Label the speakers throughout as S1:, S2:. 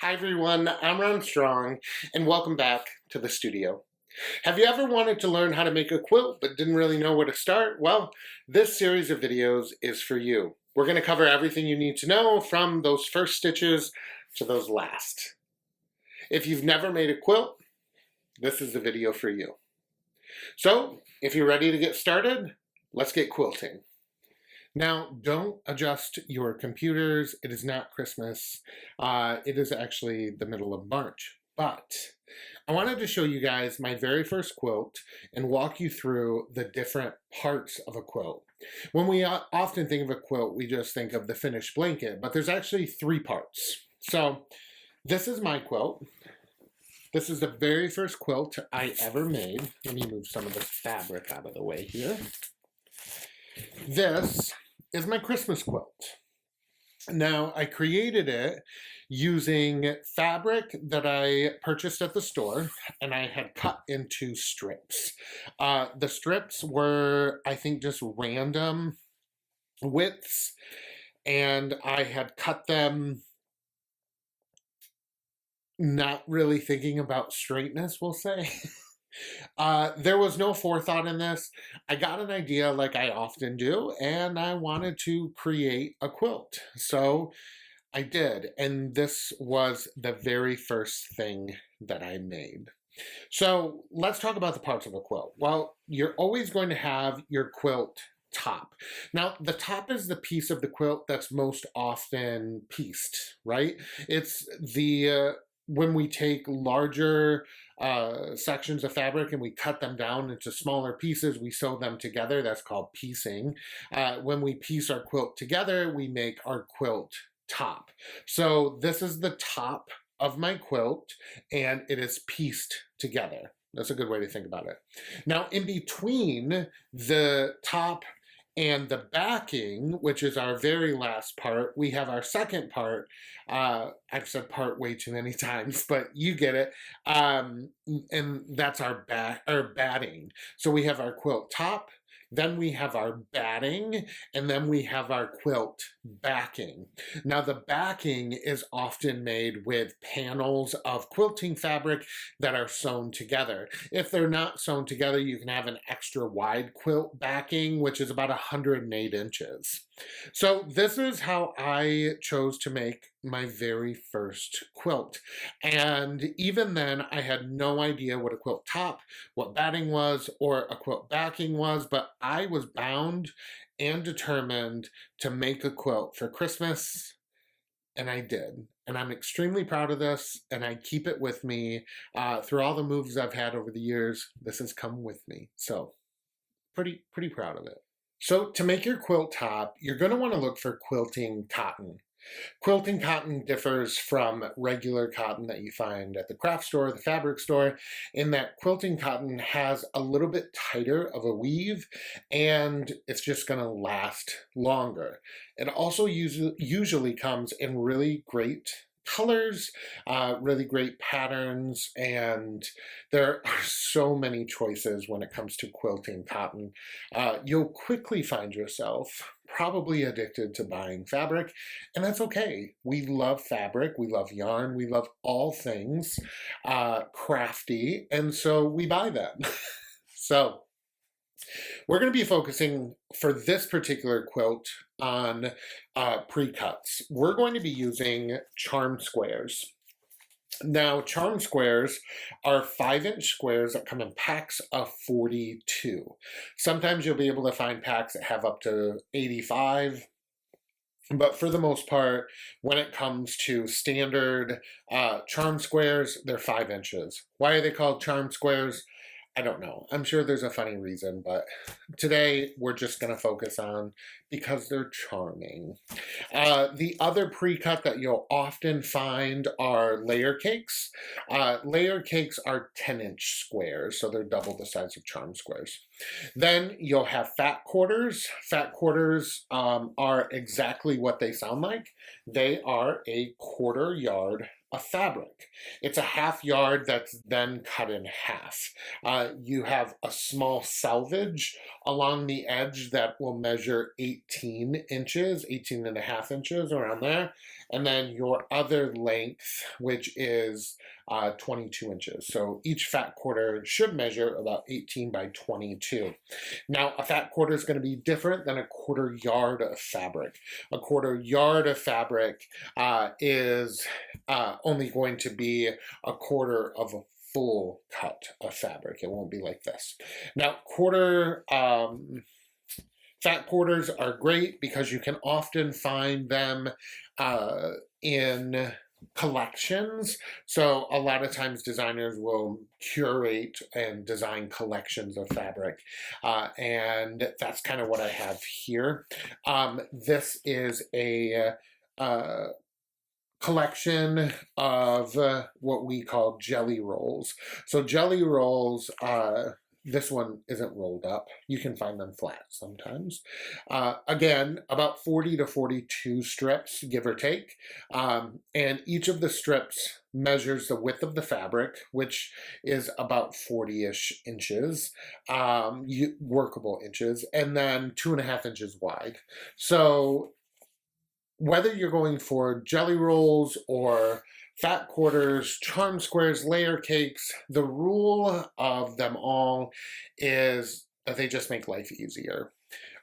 S1: Hi everyone, I'm Rohn Strong, and welcome back to the studio. Have you ever wanted to learn how to make a quilt but didn't really know where to start? Well, this series of videos is for you. We're going to cover everything you need to know from those first stitches to those last. If you've never made a quilt, this is the video for you. So, if you're ready to get started, let's get quilting. Now, don't adjust your computers. It is not Christmas. It is actually the middle of March. But I wanted to show you guys my very first quilt and walk you through the different parts of a quilt. When we often think of a quilt, we just think of the finished blanket, but there's actually three parts. So this is my quilt. This is the very first quilt I ever made. Let me move some of the fabric out of the way here. This is my Christmas quilt. Now, I created it using fabric that I purchased at the store, and I had cut into strips. The strips were, I think, just random widths, and I had cut them not really thinking about straightness, we'll say. There was no forethought in this. I got an idea like I often do, and I wanted to create a quilt. So I did, and this was the very first thing that I made. So let's talk about the parts of a quilt. Well, you're always going to have your quilt top. Now, the top is the piece of the quilt that's most often pieced, right? It's the when we take larger sections of fabric and we cut them down into smaller pieces, we sew them together. That's called piecing. When we piece our quilt together, we make our quilt top. So this is the top of my quilt, and it is pieced together. That's a good way to think about it. Now, in between the top and the backing, which is our very last part, we have our second part. I've said part way too many times, but you get it. And that's our batting. So we have our quilt top, then we have our batting, and then we have our quilt backing. Now, the backing is often made with panels of quilting fabric that are sewn together. If they're not sewn together, you can have an extra wide quilt backing, which is about 108 inches. So this is how I chose to make my very first quilt. And even then, I had no idea what a quilt top, what batting was, or a quilt backing was, but I was bound and determined to make a quilt for Christmas, and I did. And I'm extremely proud of this, and I keep it with me. Through all the moves I've had over the years, this has come with me. So pretty proud of it. So to make your quilt top, you're going to want to look for quilting cotton. Quilting cotton differs from regular cotton that you find at the craft store, the fabric store, in that quilting cotton has a little bit tighter of a weave, and it's just going to last longer. It also usually comes in really great colors, really great patterns, and there are so many choices when it comes to quilting cotton. You'll quickly find yourself probably addicted to buying fabric, and that's okay. We love fabric, we love yarn, we love all things crafty, and so we buy them. So we're going to be focusing for this particular quilt on pre-cuts. We're going to be using charm squares. Now, charm squares are 5-inch squares that come in packs of 42. Sometimes you'll be able to find packs that have up to 85. But for the most part, when it comes to standard charm squares, they're 5 inches. Why are they called charm squares? I don't know. I'm sure there's a funny reason, but today we're just going to focus on because they're charming. The other pre-cut that you'll often find are layer cakes. Layer cakes are 10-inch squares, so they're double the size of charm squares. Then you'll have fat quarters. Fat quarters are exactly what they sound like. They are a 1/4 yard a fabric. It's a half yard that's then cut in half. You have a small selvage along the edge that will measure 18 inches, 18 and a half inches, around there. And then your other length, which is 22 inches. So each fat quarter should measure about 18 by 22. Now, a fat quarter is going to be different than a quarter yard of fabric. A quarter yard of fabric is only going to be a quarter of a full cut of fabric. It won't be like this. Now, fat quarters are great because you can often find them in collections. So a lot of times designers will curate and design collections of fabric. And that's kind of what I have here. This is a collection of what we call jelly rolls. So jelly rolls, this one isn't rolled up. You can find them flat sometimes. Again, about 40 to 42 strips, give or take. And each of the strips measures the width of the fabric, which is about 40-ish inches, workable inches, and then 2.5 inches wide. So whether you're going for jelly rolls or fat quarters, charm squares, layer cakes, the rule of them all is that they just make life easier.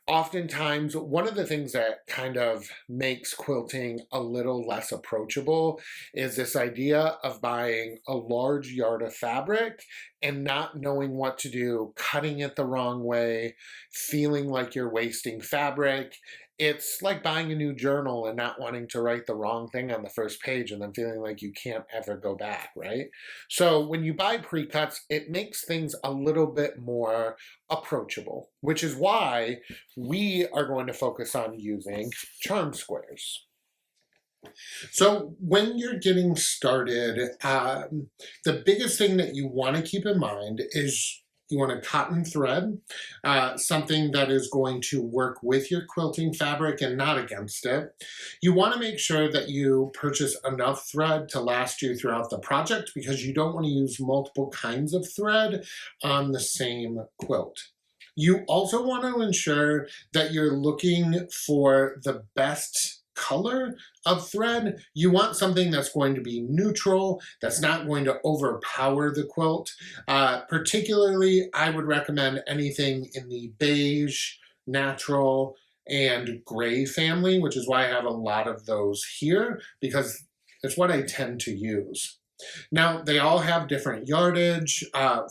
S1: Oftentimes, one of the things that kind of makes quilting a little less approachable is this idea of buying a large yard of fabric and not knowing what to do, cutting it the wrong way, feeling like you're wasting fabric. It's like buying a new journal and not wanting to write the wrong thing on the first page and then feeling like you can't ever go back, right? So when you buy pre-cuts, it makes things a little bit more approachable, which is why we are going to focus on using charm squares. So when you're getting started, the biggest thing that you want to keep in mind is you want a cotton thread, something that is going to work with your quilting fabric and not against it. You want to make sure that you purchase enough thread to last you throughout the project because you don't want to use multiple kinds of thread on the same quilt. You also want to ensure that you're looking for the best color of thread. You want something that's going to be neutral, that's not going to overpower the quilt. Particularly, I would recommend anything in the beige, natural, and gray family, which is why I have a lot of those here, because it's what I tend to use. Now, they all have different yardage,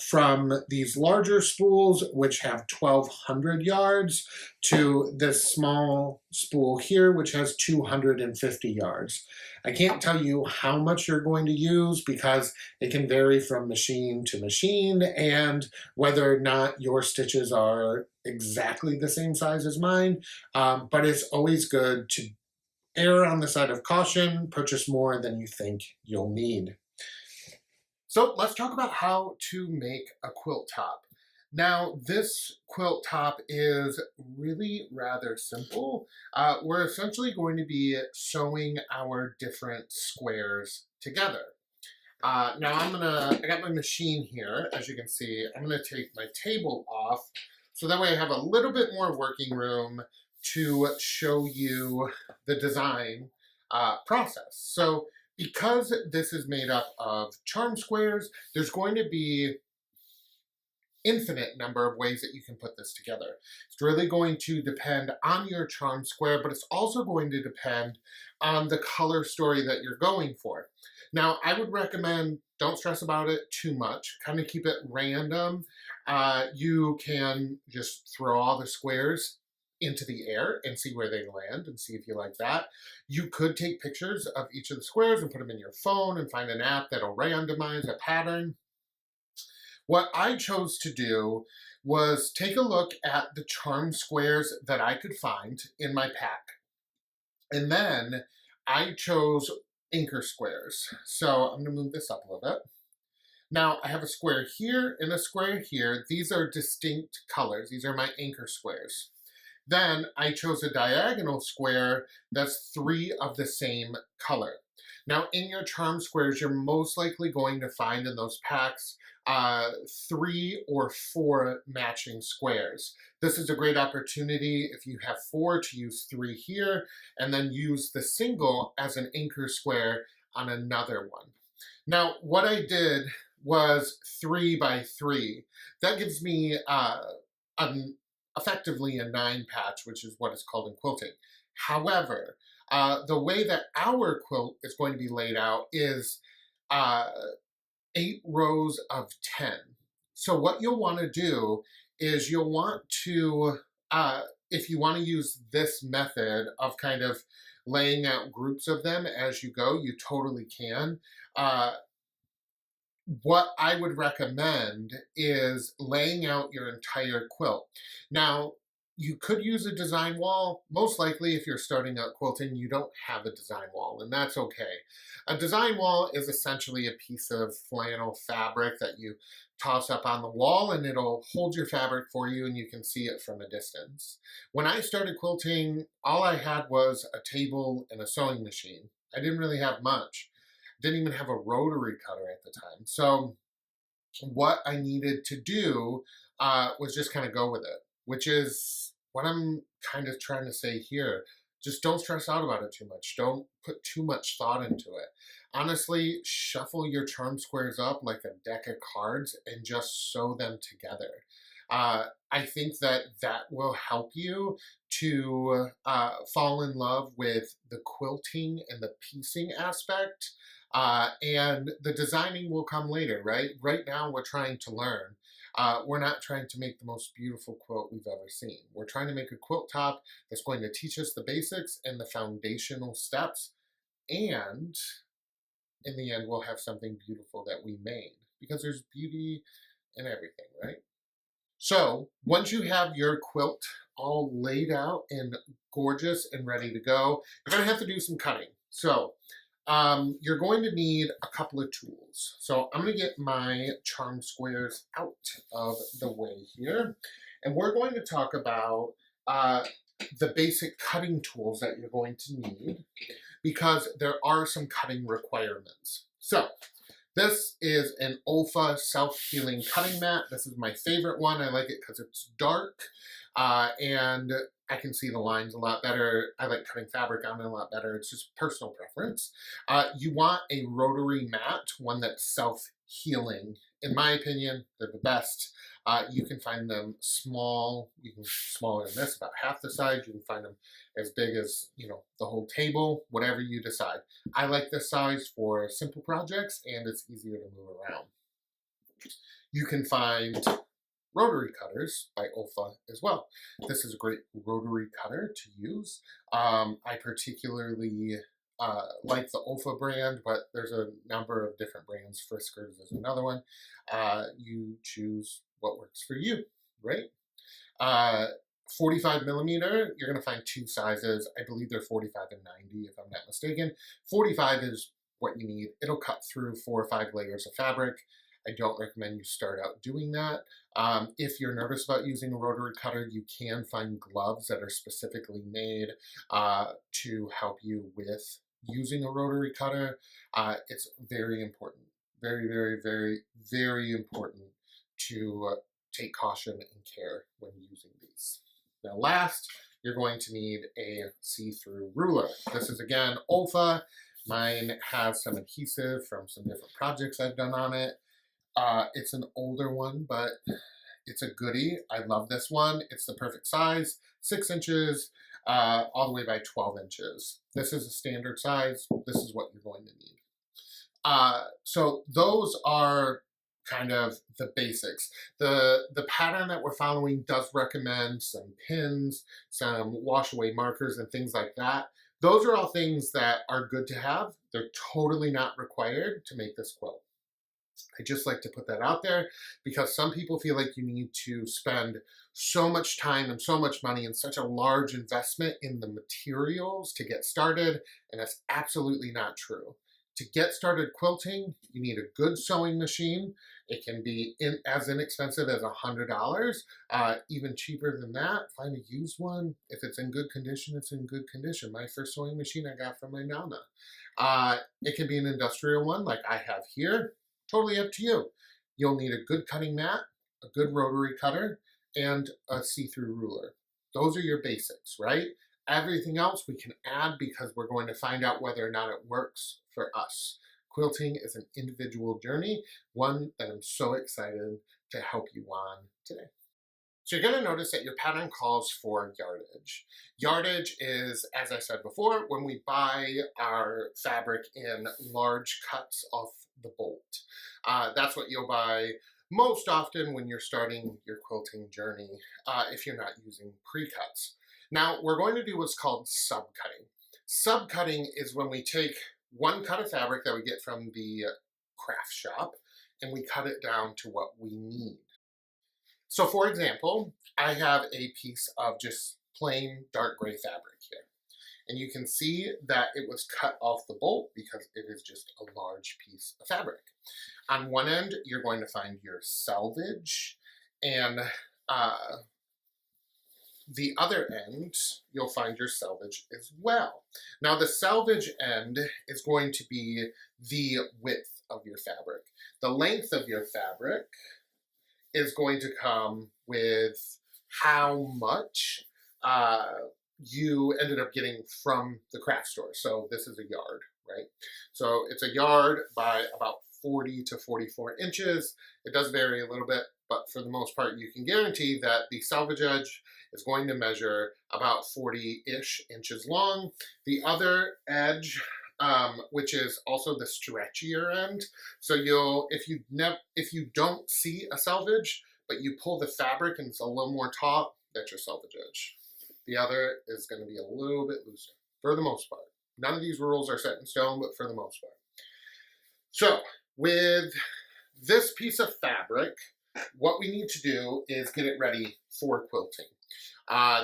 S1: from these larger spools, which have 1,200 yards, to this small spool here, which has 250 yards. I can't tell you how much you're going to use because it can vary from machine to machine and whether or not your stitches are exactly the same size as mine, but it's always good to err on the side of caution, purchase more than you think you'll need. So let's talk about how to make a quilt top. Now, this quilt top is really rather simple. We're essentially going to be sewing our different squares together. Now I got my machine here, as you can see. I'm gonna take my table off, so that way I have a little bit more working room to show you the design process. So because this is made up of charm squares, there's going to be infinite number of ways that you can put this together. It's really going to depend on your charm square, but it's also going to depend on the color story that you're going for. Now, I would recommend don't stress about it too much. Kind of keep it random. You can just throw all the squares into the air and see where they land and see if you like that. You could take pictures of each of the squares and put them in your phone and find an app that'll randomize a pattern. What I chose to do was take a look at the charm squares that I could find in my pack. And then I chose anchor squares. So I'm gonna move this up a little bit. Now I have a square here and a square here. These are distinct colors. These are my anchor squares. Then I chose a diagonal square that's 3 of the same color. Now, in your charm squares, you're most likely going to find in those packs 3 or 4 matching squares. This is a great opportunity if you have 4 to use 3 here and then use the single as an anchor square on another one. Now, what I did was 3 by 3. That gives me effectively a 9 patch, which is what is called in quilting. However, the way that our quilt is going to be laid out is 8 rows of 10. So what you'll want to do is you'll want to, if you want to use this method of kind of laying out groups of them as you go, you totally can. What I would recommend is laying out your entire quilt. Now, you could use a design wall. Most likely, if you're starting out quilting, you don't have a design wall, and that's okay. A design wall is essentially a piece of flannel fabric that you toss up on the wall, and it'll hold your fabric for you, and you can see it from a distance. When I started quilting, all I had was a table and a sewing machine. I didn't really have much. Didn't even have a rotary cutter at the time. So what I needed to do was just kind of go with it, which is what I'm kind of trying to say here. Just don't stress out about it too much. Don't put too much thought into it. Honestly, shuffle your charm squares up like a deck of cards and just sew them together. I think that that will help you to fall in love with the quilting and the piecing aspect. And the designing will come later, right? Right now, we're trying to learn. We're not trying to make the most beautiful quilt we've ever seen. We're trying to make a quilt top that's going to teach us the basics and the foundational steps. And in the end, we'll have something beautiful that we made because there's beauty in everything, right? So once you have your quilt all laid out and gorgeous and ready to go, you're going to have to do some cutting. So you're going to need a couple of tools. So I'm going to get my charm squares out of the way here. And we're going to talk about the basic cutting tools that you're going to need because there are some cutting requirements. So this is an Olfa self-healing cutting mat. This is my favorite one. I like it because it's dark and I can see the lines a lot better. I like cutting fabric on it a lot better. It's just personal preference. You want a rotary mat, one that's self-healing. In my opinion, they're the best. You can find them small. You can smaller than this, about half the size. You can find them as big as, you know, the whole table, whatever you decide. I like this size for simple projects, and it's easier to move around. You can find rotary cutters by Olfa as well. This is a great rotary cutter to use. I particularly like the Olfa brand, but there's a number of different brands. Friskers is another one. You choose what works for you, right? 45 millimeter, you're going to find 2 sizes. I believe they're 45 and 90, if I'm not mistaken. 45 is what you need. It'll cut through 4 or 5 layers of fabric. I don't recommend you start out doing that. If you're nervous about using a rotary cutter, you can find gloves that are specifically made to help you with using a rotary cutter. It's very important. Very, very, very, very important to take caution and care when using these. Now last, you're going to need a see-through ruler. This is again Olfa. Mine has some adhesive from some different projects I've done on it. It's an older one, but it's a goodie. I love this one. It's the perfect size, 6 inches, all the way by 12 inches. This is a standard size. This is what you're going to need. So those are kind of the basics. The pattern that we're following does recommend some pins, some wash away markers and things like that. Those are all things that are good to have. They're totally not required to make this quilt. I just like to put that out there because some people feel like you need to spend so much time and so much money and such a large investment in the materials to get started, and that's absolutely not true. To get started quilting, you need a good sewing machine. It can be as inexpensive as $100, even cheaper than that. Find a used one. If it's in good condition, it's in good condition. My first sewing machine I got from my Nana. It can be an industrial one like I have here. Totally up to you. You'll need a good cutting mat, a good rotary cutter, and a see-through ruler. Those are your basics, right? Everything else we can add because we're going to find out whether or not it works for us. Quilting is an individual journey, one that I'm so excited to help you on today. So you're going to notice that your pattern calls for yardage. Yardage is, as I said before, when we buy our fabric in large cuts off the bolt. That's what you'll buy most often when you're starting your quilting journey, if you're not using pre-cuts. Now, we're going to do what's called subcutting. Subcutting is when we take one cut of fabric that we get from the craft shop and we cut it down to what we need. So for example, I have a piece of just plain dark gray fabric here. And you can see that it was cut off the bolt because it is just a large piece of fabric. On one end, you're going to find your selvage, and the other end, you'll find your selvage as well. Now the selvage end is going to be the width of your fabric. The length of your fabric is going to come with how much you ended up getting from the craft store. So this is a yard, right? So it's a yard by about 40 to 44 inches. It does vary a little bit, but for the most part, you can guarantee that the selvage edge is going to measure about 40-ish inches long. The other edge, which is also the stretchier end. So if you don't see a selvage, but you pull the fabric and it's a little more taut, that's your selvage edge. The other is going to be a little bit looser, for the most part. None of these rules are set in stone, but for the most part. So with this piece of fabric, what we need to do is get it ready for quilting.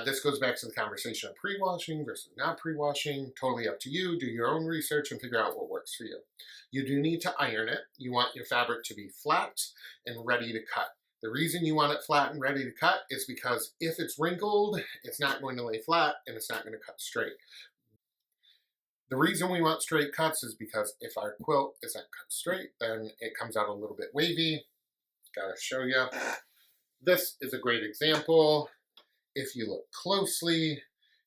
S1: This goes back to the conversation of pre-washing versus not pre-washing. Totally up to you. Do your own research and figure out what works for you. You do need to iron it. You want your fabric to be flat and ready to cut. The reason you want it flat and ready to cut is because if it's wrinkled, it's not going to lay flat and it's not going to cut straight. The reason we want straight cuts is because if our quilt isn't cut straight, then it comes out a little bit wavy. Gotta show you. This is a great example. If you look closely,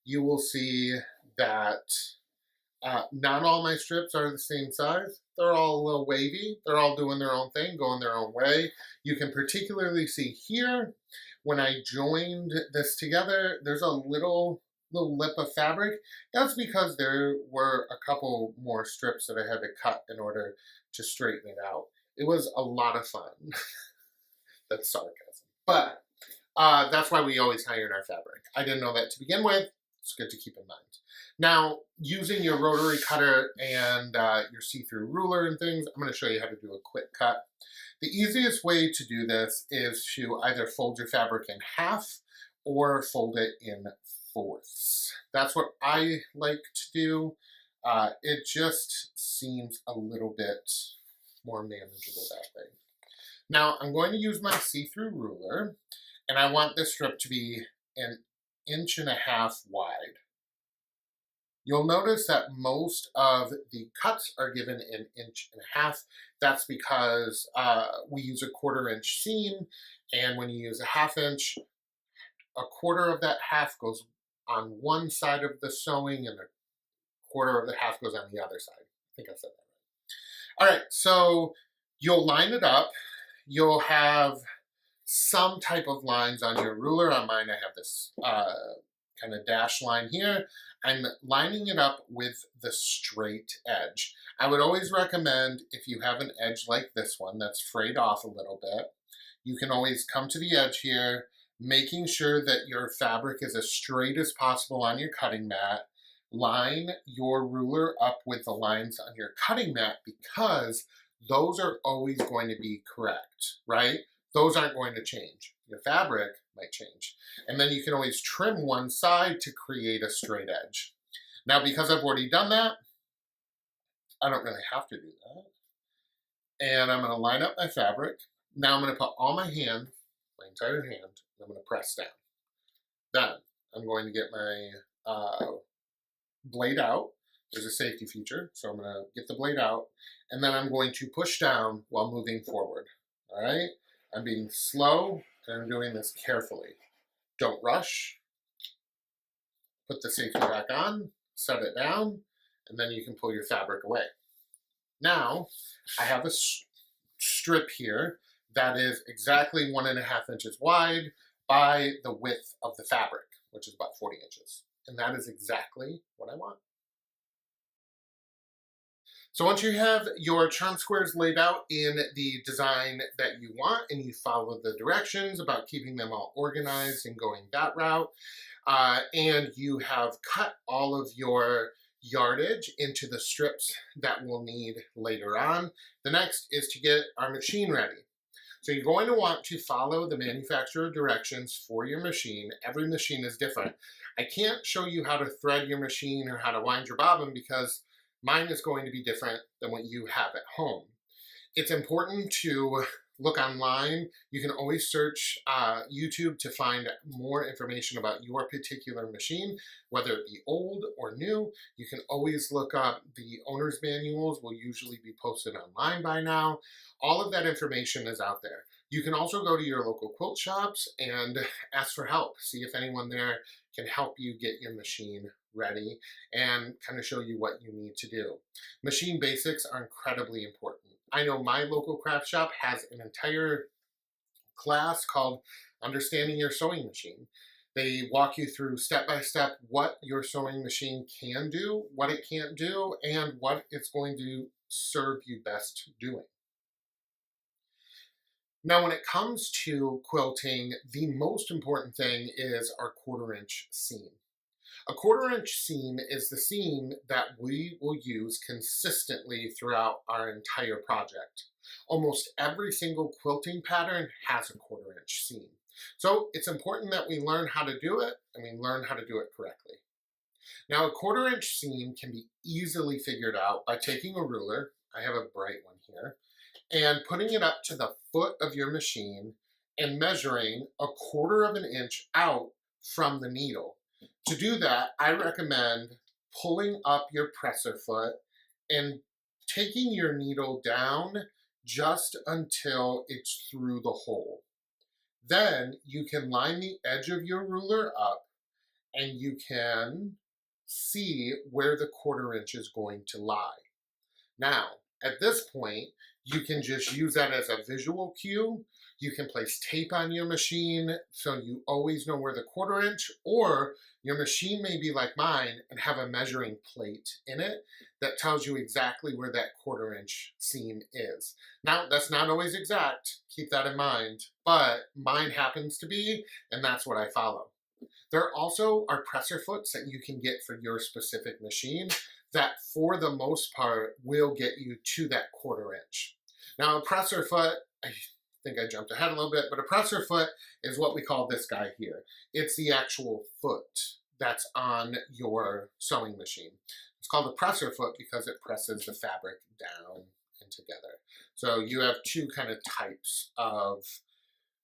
S1: you will see that not all my strips are the same size. They're all a little wavy. They're all doing their own thing, going their own way. You can particularly see here, when I joined this together, there's a little lip of fabric. That's because there were a couple more strips that I had to cut in order to straighten it out. It was a lot of fun. That's sarcasm. But that's why we always iron our fabric. I didn't know that to begin with. It's good to keep in mind. Now, using your rotary cutter and your see-through ruler and things, I'm going to show you how to do a quick cut. The easiest way to do this is to either fold your fabric in half or fold it in fourths. That's what I like to do. It just seems a little bit more manageable that way. Now, I'm going to use my see-through ruler, and I want this strip to be 1.5 inches wide. You'll notice that most of the cuts are given 1.5 inches. That's because we use a 1/4 inch seam, and when you use a 1/2 inch, 1/4 of that half goes on one side of the sewing, and 1/4 of the half goes on the other side. I think I said that right. All right, so you'll line it up. You'll have some type of lines on your ruler. On mine, I have this kind of dash line here. I'm lining it up with the straight edge. I would always recommend, if you have an edge like this one that's frayed off a little bit, you can always come to the edge here, making sure that your fabric is as straight as possible on your cutting mat. Line your ruler up with the lines on your cutting mat because those are always going to be correct, right? Those aren't going to change. Your fabric might change. And then you can always trim one side to create a straight edge. Now, because I've already done that, I don't really have to do that. And I'm going to line up my fabric. Now I'm going to put all my hand, my entire hand, and I'm going to press down. Then I'm going to get my blade out. there's a safety feature. So I'm gonna get the blade out, and then I'm going to push down while moving forward. All right? I'm being slow, and I'm doing this carefully. Don't rush. Put the safety back on, set it down, and then you can pull your fabric away. Now, I have a strip here that is exactly 1.5 inches wide by the width of the fabric, which is about 40 inches. And that is exactly what I want. So once you have your charm squares laid out in the design that you want and you follow the directions about keeping them all organized and going that route, and you have cut all of your yardage into the strips that we'll need later on, the next is to get our machine ready. So you're going to want to follow the manufacturer directions for your machine. Every machine is different. I can't show you how to thread your machine or how to wind your bobbin because mine is going to be different than what you have at home. It's important to look online. You can always search YouTube to find more information about your particular machine, whether it be old or new. You can always look up the owner's manuals, will usually be posted online by now. All of that information is out there. You can also go to your local quilt shops and ask for help. See if anyone there can help you get your machine ready and kind of show you what you need to do. Machine basics are incredibly important. I know my local craft shop has an entire class called Understanding Your Sewing Machine. They walk you through step by step what your sewing machine can do, what it can't do, and what it's going to serve you best doing. Now, when it comes to quilting, the most important thing is our 1/4-inch seam. A 1/4-inch seam is the seam that we will use consistently throughout our entire project. Almost every single quilting pattern has a 1/4-inch seam. So it's important that we learn how to do it and we learn how to do it correctly. Now, a 1/4-inch seam can be easily figured out by taking a ruler, I have a bright one here, and putting it up to the foot of your machine and measuring 1/4 of an inch out from the needle. To do that, I recommend pulling up your presser foot and taking your needle down just until it's through the hole. Then you can line the edge of your ruler up and you can see where the 1/4 inch is going to lie. Now, at this point, you can just use that as a visual cue. You can place tape on your machine so you always know where the 1/4 inch, or your machine may be like mine and have a measuring plate in it that tells you exactly where that 1/4 inch seam is. Now, that's not always exact, keep that in mind, but mine happens to be, and that's what I follow. There also are presser foots that you can get for your specific machine that for the most part will get you to that 1/4 inch. Now a presser foot, I think I jumped ahead a little bit, but a presser foot is what we call this guy here. It's the actual foot that's on your sewing machine. It's called a presser foot because it presses the fabric down and together. So you have two kind of types of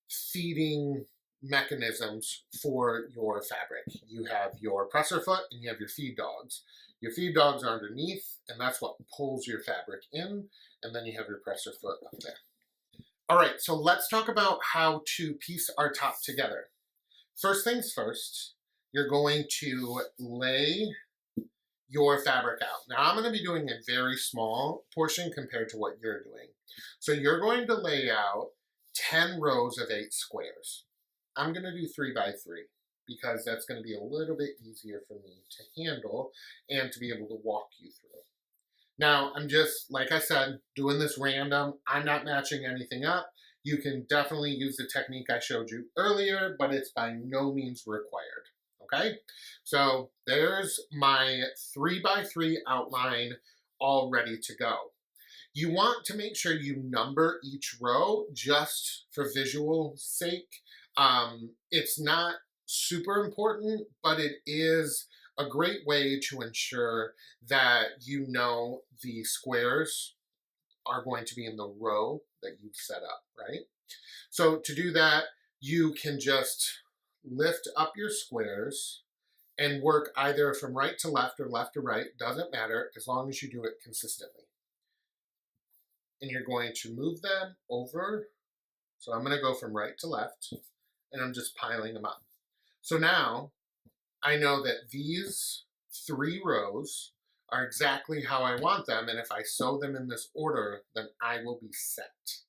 S1: feeding mechanisms for your fabric. You have your presser foot and you have your feed dogs. Your feed dogs are underneath, and that's what pulls your fabric in, and then you have your presser foot up there. All right, so let's talk about how to piece our top together. First things first, you're going to lay your fabric out. Now I'm going to be doing a very small portion compared to what you're doing. So you're going to lay out 10 rows of 8 squares. I'm going to do 3 by 3 because that's going to be a little bit easier for me to handle and to be able to walk you through. Now, I'm just, like I said, doing this random. I'm not matching anything up. You can definitely use the technique I showed you earlier, but it's by no means required. Okay? So there's my 3 by 3 outline all ready to go. You want to make sure you number each row just for visual sake. It's not super important, but it is a great way to ensure that you know the squares are going to be in the row that you've set up, right? So to do that, you can just lift up your squares and work either from right to left or left to right, doesn't matter as long as you do it consistently. And you're going to move them over. So I'm going to go from right to left, and I'm just piling them up. So now I know that these 3 rows are exactly how I want them, and if I sew them in this order, then I will be set.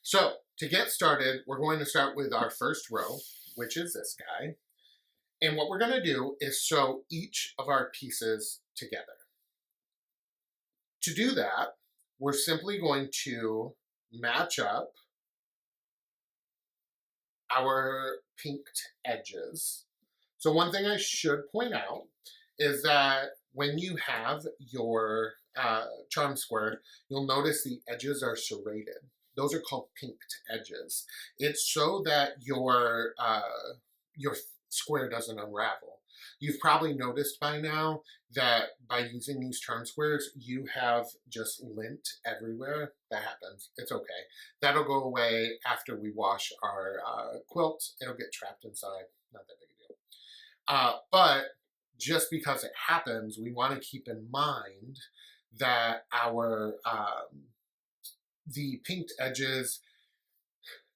S1: So to get started, we're going to start with our first row, which is this guy. And what we're going to do is sew each of our pieces together. To do that, we're simply going to match up our pinked edges. So one thing I should point out is that when you have your charm square, you'll notice the edges are serrated. Those are called pinked edges. It's so that your square doesn't unravel. You've probably noticed by now that by using these charm squares, you have just lint everywhere. That happens. It's okay. That'll go away after we wash our quilt. It'll get trapped inside. Not that big a deal. But just because it happens, we want to keep in mind that our the pinked edges,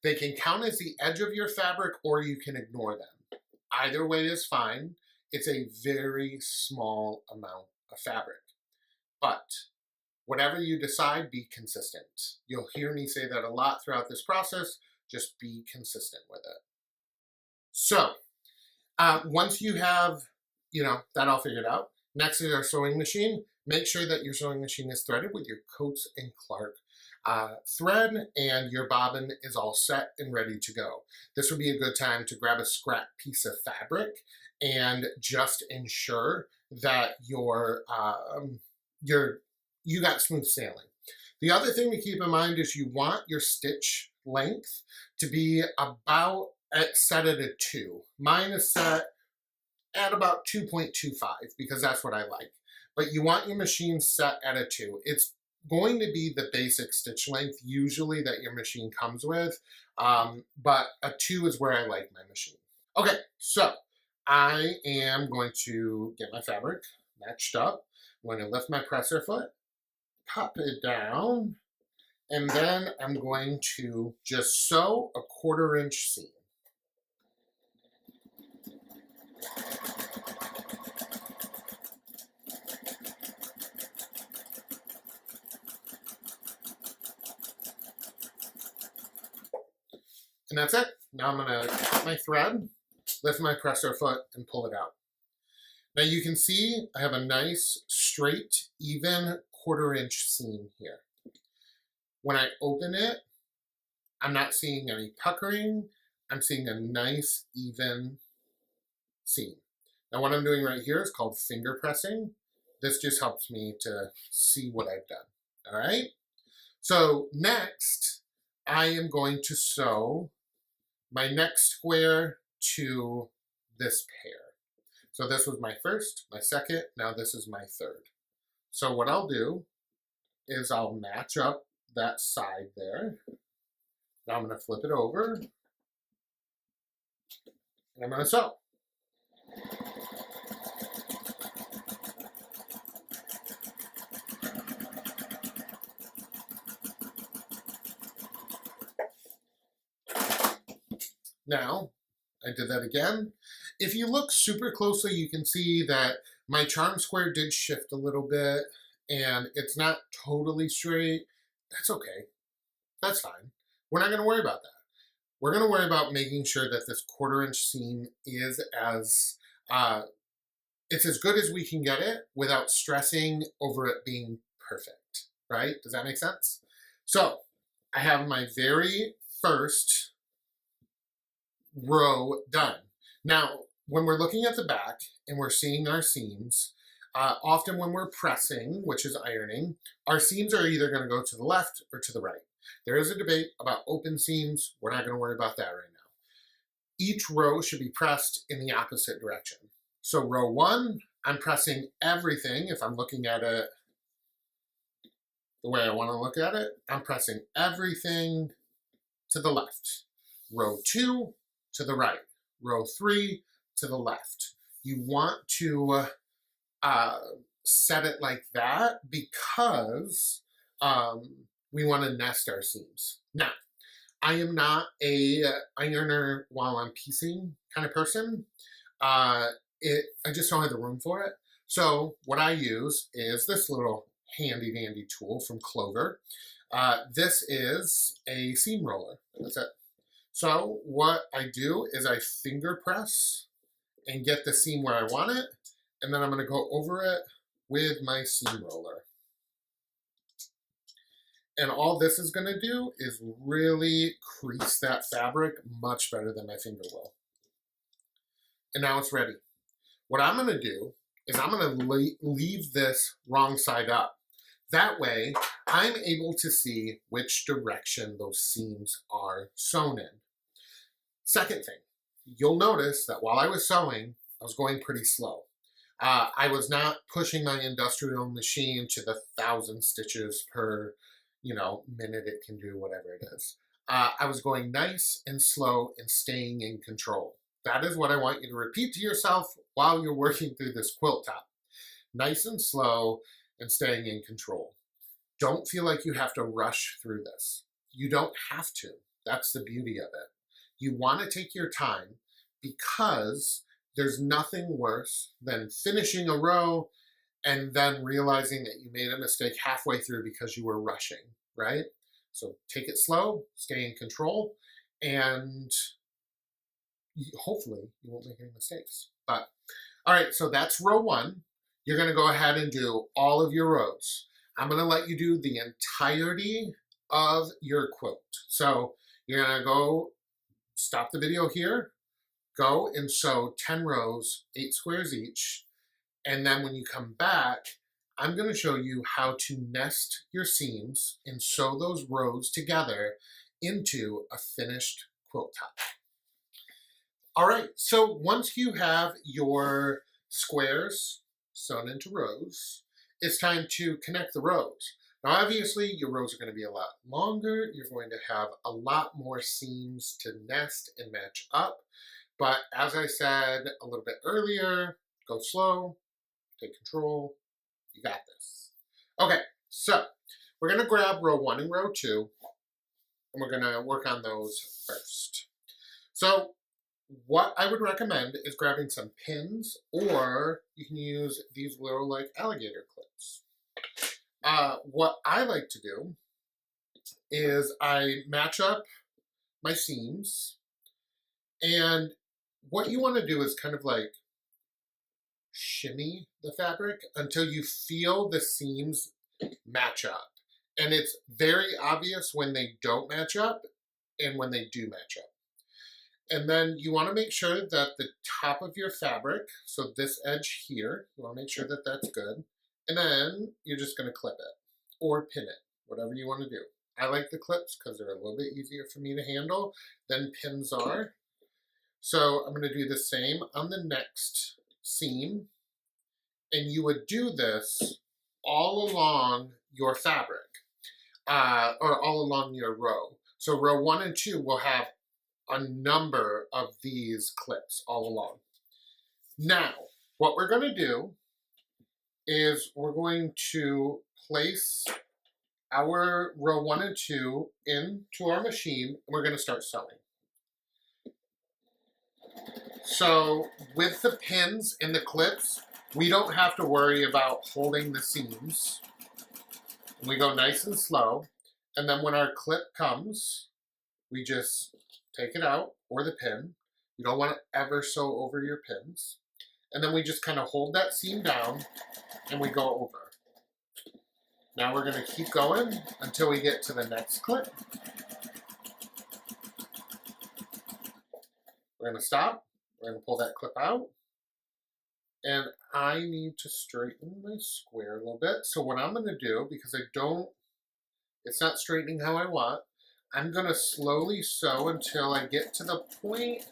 S1: they can count as the edge of your fabric, or you can ignore them. Either way is fine. It's a very small amount of fabric. But whatever you decide, be consistent. You'll hear me say that a lot throughout this process. Just be consistent with it. So once you have, that all figured out, next is our sewing machine. Make sure that your sewing machine is threaded with your Coats and Clark thread, and your bobbin is all set and ready to go. This would be a good time to grab a scrap piece of fabric and just ensure that you got smooth sailing. The other thing to keep in mind is you want your stitch length to be about set at a 2. Mine is set at about 2.25 because that's what I like. But you want your machine set at a 2. It's going to be the basic stitch length usually that your machine comes with, but a 2 is where I like my machine. Okay, so I am going to get my fabric matched up. I'm going to lift my presser foot, pop it down, and then I'm going to just sew a 1/4 inch seam. And that's it. Now I'm going to cut my thread, lift my presser foot, and pull it out. Now you can see I have a nice, straight, even 1/4 inch seam here. When I open it, I'm not seeing any puckering. I'm seeing a nice, even seam. Now what I'm doing right here is called finger pressing. This just helps me to see what I've done. All right? So next, I am going to sew my next square to this pair. So this was my first, my second, now this is my third. So what I'll do is I'll match up that side there. Now I'm going to flip it over, and I'm going to sew. Now, I did that again. If you look super closely, you can see that my charm square did shift a little bit, and it's not totally straight. That's okay. That's fine. We're not going to worry about that. We're going to worry about making sure that this 1/4 inch seam is it's as good as we can get it without stressing over it being perfect, right? Does that make sense? So I have my very first row done. Now, when we're looking at the back and we're seeing our seams, often when we're pressing, which is ironing, our seams are either going to go to the left or to the right. There is a debate about open seams. We're not going to worry about that right now. Each row should be pressed in the opposite direction. So row 1, I'm pressing everything. If I'm looking at it the way I want to look at it, I'm pressing everything to the left. Row 2, to the right, row 3 to the left. You want to set it like that because we want to nest our seams. Now, I am not a ironer while I'm piecing kind of person. I just don't have the room for it. So what I use is this little handy dandy tool from Clover. This is a seam roller. That's it. So what I do is I finger press and get the seam where I want it, and then I'm going to go over it with my seam roller. And all this is going to do is really crease that fabric much better than my finger will. And now it's ready. What I'm going to do is I'm going to leave this wrong side up. That way, I'm able to see which direction those seams are sewn in. Second thing, you'll notice that while I was sewing, I was going pretty slow. I was not pushing my industrial machine to the 1,000 stitches per minute it can do, whatever it is. I was going nice and slow and staying in control. That is what I want you to repeat to yourself while you're working through this quilt top. Nice and slow and staying in control. Don't feel like you have to rush through this. You don't have to. That's the beauty of it. You want to take your time because there's nothing worse than finishing a row and then realizing that you made a mistake halfway through because you were rushing, right? So take it slow, stay in control, and hopefully you won't make any mistakes. But all right, so that's row 1. You're going to go ahead and do all of your rows. I'm going to let you do the entirety of your quilt. So you're going to go stop the video here, go and sew 10 rows, 8 squares each. And then when you come back, I'm going to show you how to nest your seams and sew those rows together into a finished quilt top. All right, so once you have your squares sewn into rows, it's time to connect the rows. Now, obviously, your rows are going to be a lot longer. You're going to have a lot more seams to nest and match up. But as I said a little bit earlier, go slow, take control. You got this. Okay, so we're going to grab row 1 and row 2, and we're going to work on those first. So what I would recommend is grabbing some pins, or you can use these little like alligator clips. What I like to do is I match up my seams, and what you want to do is kind of like shimmy the fabric until you feel the seams match up. And it's very obvious when they don't match up and when they do match up. And then you want to make sure that the top of your fabric, so this edge here, you want to make sure that that's good. And then you're just going to clip it or pin it, whatever you want to do. I like the clips because they're a little bit easier for me to handle than pins are. So I'm going to do the same on the next seam. And you would do this all along your fabric, or all along your row. So row 1 and 2 will have a number of these clips all along. Now, what we're going to do is we're going to place our row 1 and 2 into our machine, and we're going to start sewing. So with the pins and the clips, we don't have to worry about holding the seams. We go nice and slow, and then when our clip comes, we just take it out, or the pin. You don't want to ever sew over your pins. And then we just kind of hold that seam down, and we go over. Now we're going to keep going until we get to the next clip. We're going to stop. We're going to pull that clip out. And I need to straighten my square a little bit. So what I'm going to do, because it's not straightening how I want, I'm going to slowly sew until I get to the point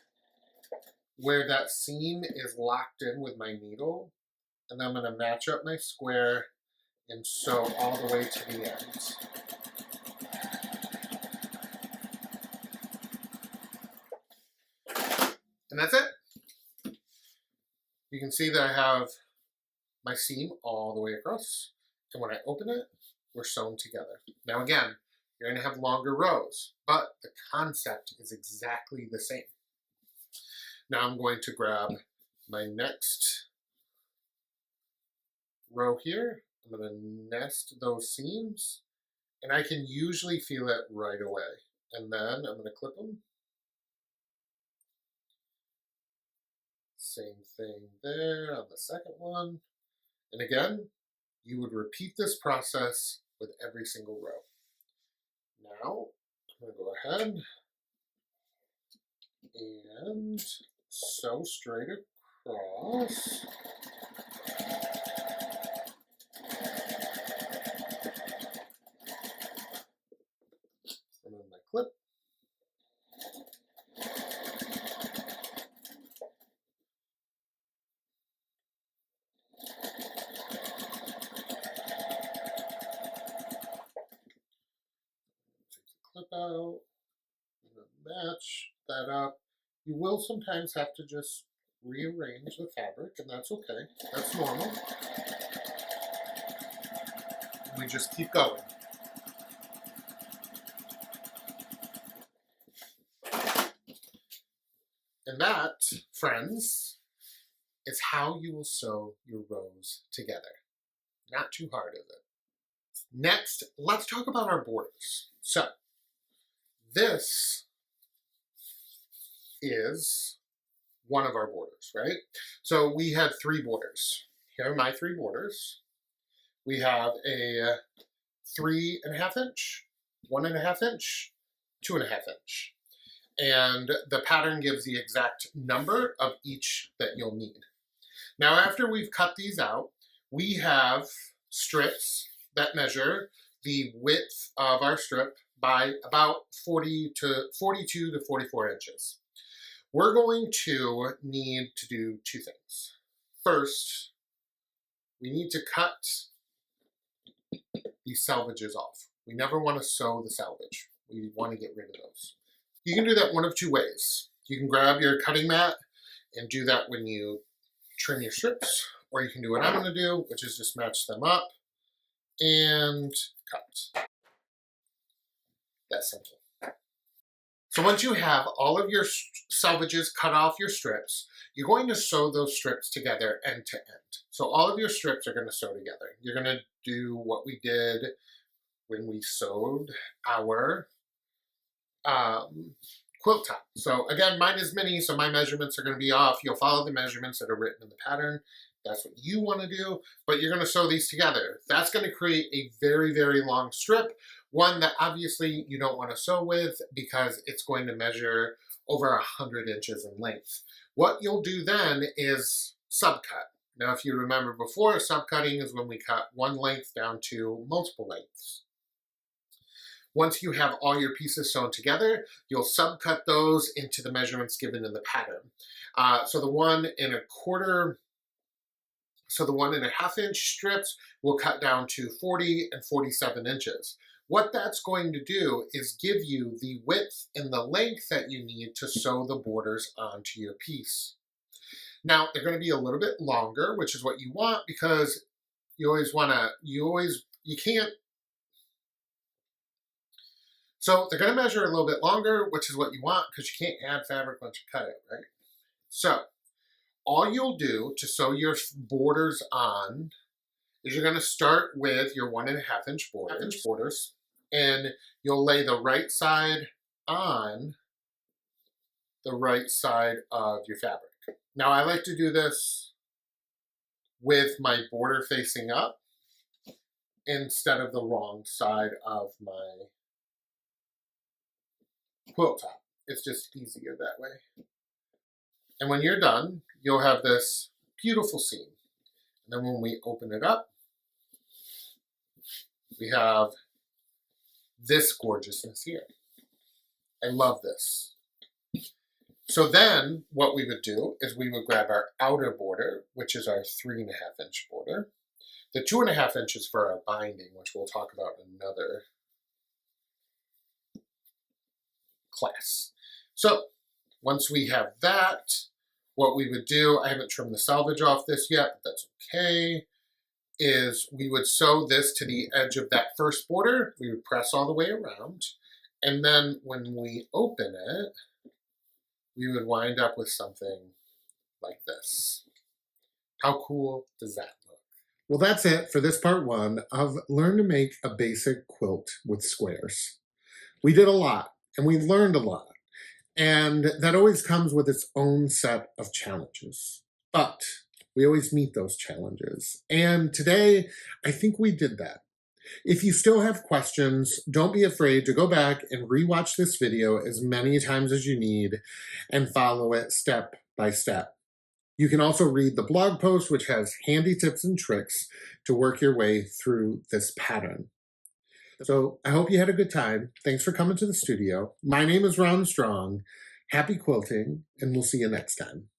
S1: where that seam is locked in with my needle. And then I'm going to match up my square and sew all the way to the ends. And that's it. You can see that I have my seam all the way across. And when I open it, we're sewn together. Now again, you're going to have longer rows, but the concept is exactly the same. Now I'm going to grab my next row here. I'm going to nest those seams, and I can usually feel it right away. And then I'm going to clip them. Same thing there on the second one. And again, you would repeat this process with every single row. Now, I'm going to go ahead and sew straight across. Remove my clip. Clip out, match that up. You will sometimes have to just rearrange the fabric, and that's okay. That's normal. We just keep going. And that, friends, is how you will sew your rows together. Not too hard, is it? Next, let's talk about our borders. So, this is one of our borders, right? So we had 3 borders. Here are my 3 borders. We have a 3.5 inch, 1.5 inch, 2.5 inch. And the pattern gives the exact number of each that you'll need. Now, after we've cut these out, we have strips that measure the width of our strip by about 42 to 44 inches. We're going to need to do 2 things. First, we need to cut these selvages off. We never want to sew the selvage. We want to get rid of those. You can do that one of 2 ways. You can grab your cutting mat and do that when you trim your strips, or you can do what I'm going to do, which is just match them up and cut. That's simple. So once you have all of your selvages cut off your strips, you're going to sew those strips together end to end. So all of your strips are going to sew together. You're going to do what we did when we sewed our quilt top. So again, mine is mini, so my measurements are going to be off. You'll follow the measurements that are written in the pattern. That's what you want to do, but you're going to sew these together. That's going to create a very, very long strip, one that obviously you don't want to sew with because it's going to measure over 100 inches in length. What you'll do then is subcut. Now, if you remember before, subcutting is when we cut one length down to multiple lengths. Once you have all your pieces sewn together, you'll subcut those into the measurements given in the pattern. So the 1.5 inch strips will cut down to 40 and 47 inches. What that's going to do is give you the width and the length that you need to sew the borders onto your piece. Now, they're going to be a little bit longer, which is what you want because so they're going to measure a little bit longer, which is what you want because you can't add fabric once you cut it, right? So all you'll do to sew your borders on is you're going to start with your 1.5 inch borders, and you'll lay the right side on the right side of your fabric. Now I like to do this with my border facing up instead of the wrong side of my quilt top. It's just easier that way. And when you're done, you'll have this beautiful seam. And then when we open it up, we have this gorgeousness here. I love this. So then what we would do is we would grab our outer border, which is our 3.5 inch border. The 2.5 inches for our binding, which we'll talk about in another class. So Once we have that, what we would do, I haven't trimmed the selvage off this yet, but that's okay, is we would sew this to the edge of that first border. We would press all the way around. And then when we open it, we would wind up with something like this. How cool does that look? Well, that's it for this part 1 of Learn to Make a Basic Quilt with Squares. We did a lot, and we learned a lot. And that always comes with its own set of challenges. But we always meet those challenges. And today, I think we did that. If you still have questions, don't be afraid to go back and rewatch this video as many times as you need and follow it step by step. You can also read the blog post, which has handy tips and tricks to work your way through this pattern. So I hope you had a good time. Thanks for coming to the studio. My name is Rohn Strong. Happy quilting, and we'll see you next time.